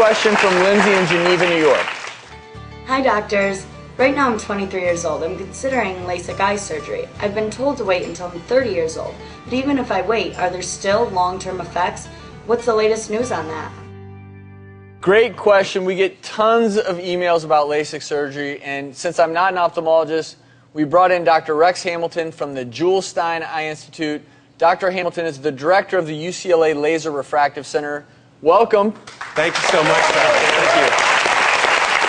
question from Lindsay in Geneva, New York. Hi doctors. Right now I'm 23 years old. I'm considering LASIK eye surgery. I've been told to wait until I'm 30 years old. But even if I wait, are there still long-term effects? What's the latest news on that? Great question. We get tons of emails about LASIK surgery, and since I'm not an ophthalmologist, we brought in Dr. Rex Hamilton from the Jules Stein Eye Institute. Dr. Hamilton is the director of the UCLA Laser Refractive Center. Welcome. Thank you so much, Dr. Thank you.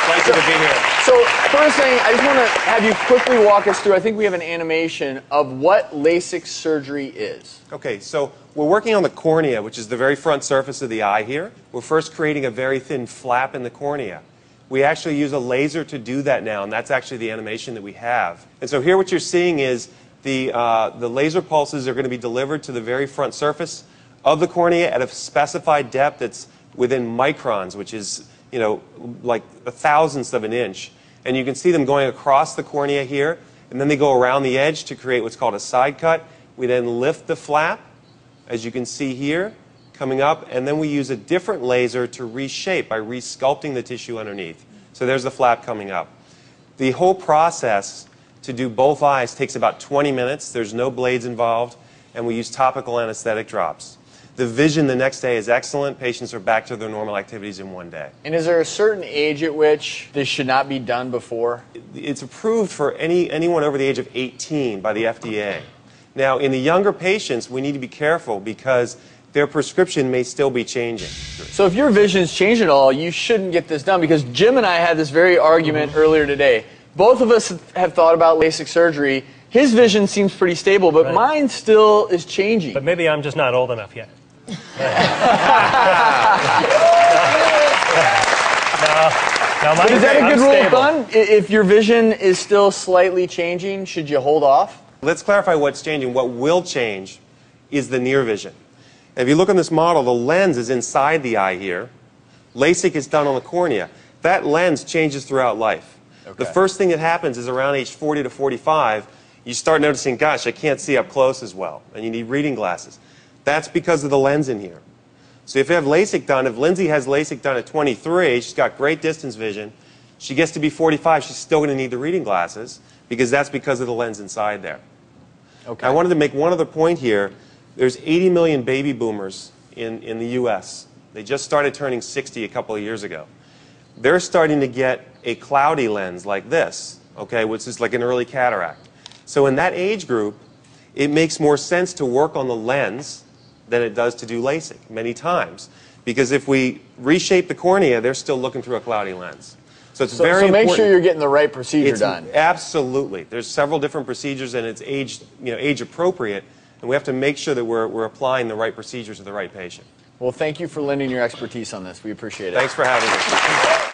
Pleasure to be here. So first thing, I just want to have you quickly walk us through, I think we have an animation of what LASIK surgery is. Okay, so we're working on the cornea, which is the very front surface of the eye here. We're first creating a very thin flap in the cornea. We actually use a laser to do that now, and that's actually the animation that we have. And so here what you're seeing is the laser pulses are going to be delivered to the very front surface of the cornea at a specified depth that's within microns, which is, you know, like a thousandth of an inch. And you can see them going across the cornea here, and then they go around the edge to create what's called a side cut. We then lift the flap, as you can see here, coming up, and then we use a different laser to reshape by resculpting the tissue underneath. So there's the flap coming up. The whole process to do both eyes takes about 20 minutes. There's no blades involved, and we use topical anesthetic drops. The vision the next day is excellent. Patients are back to their normal activities in one day. And is there a certain age at which this should not be done before? It's approved for anyone over the age of 18 by the FDA. Now, in the younger patients, we need to be careful because their prescription may still be changing. So if your vision's changed at all, you shouldn't get this done, because Jim and I had this very argument earlier today. Both of us have thought about LASIK surgery. His vision seems pretty stable, but mine still is changing. But maybe I'm just not old enough yet. Now, is that a good rule of thumb? If your vision is still slightly changing, should you hold off? Let's clarify what's changing. What will change is the near vision. If you look on this model, the lens is inside the eye here. LASIK is done on the cornea. That lens changes throughout life. Okay. The first thing that happens is around age 40 to 45, you start noticing, gosh, I can't see up close as well, and you need reading glasses. That's because of the lens in here. So if you have LASIK done, if Lindsay has LASIK done at 23, she's got great distance vision. She gets to be 45, she's still going to need the reading glasses because that's because of the lens inside there. Okay. I wanted to make one other point here. There's 80 million baby boomers in the U.S. They just started turning 60 a couple of years ago. They're starting to get a cloudy lens like this, okay, which is like an early cataract. So in that age group, it makes more sense to work on the lens than it does to do LASIK many times. Because if we reshape the cornea, they're still looking through a cloudy lens. So it's very important. So make sure you're getting the right procedure done. Absolutely. There's several different procedures, and it's age appropriate, and we have to make sure that we're applying the right procedure to the right patient. Well, thank you for lending your expertise on this. We appreciate it. Thanks for having us.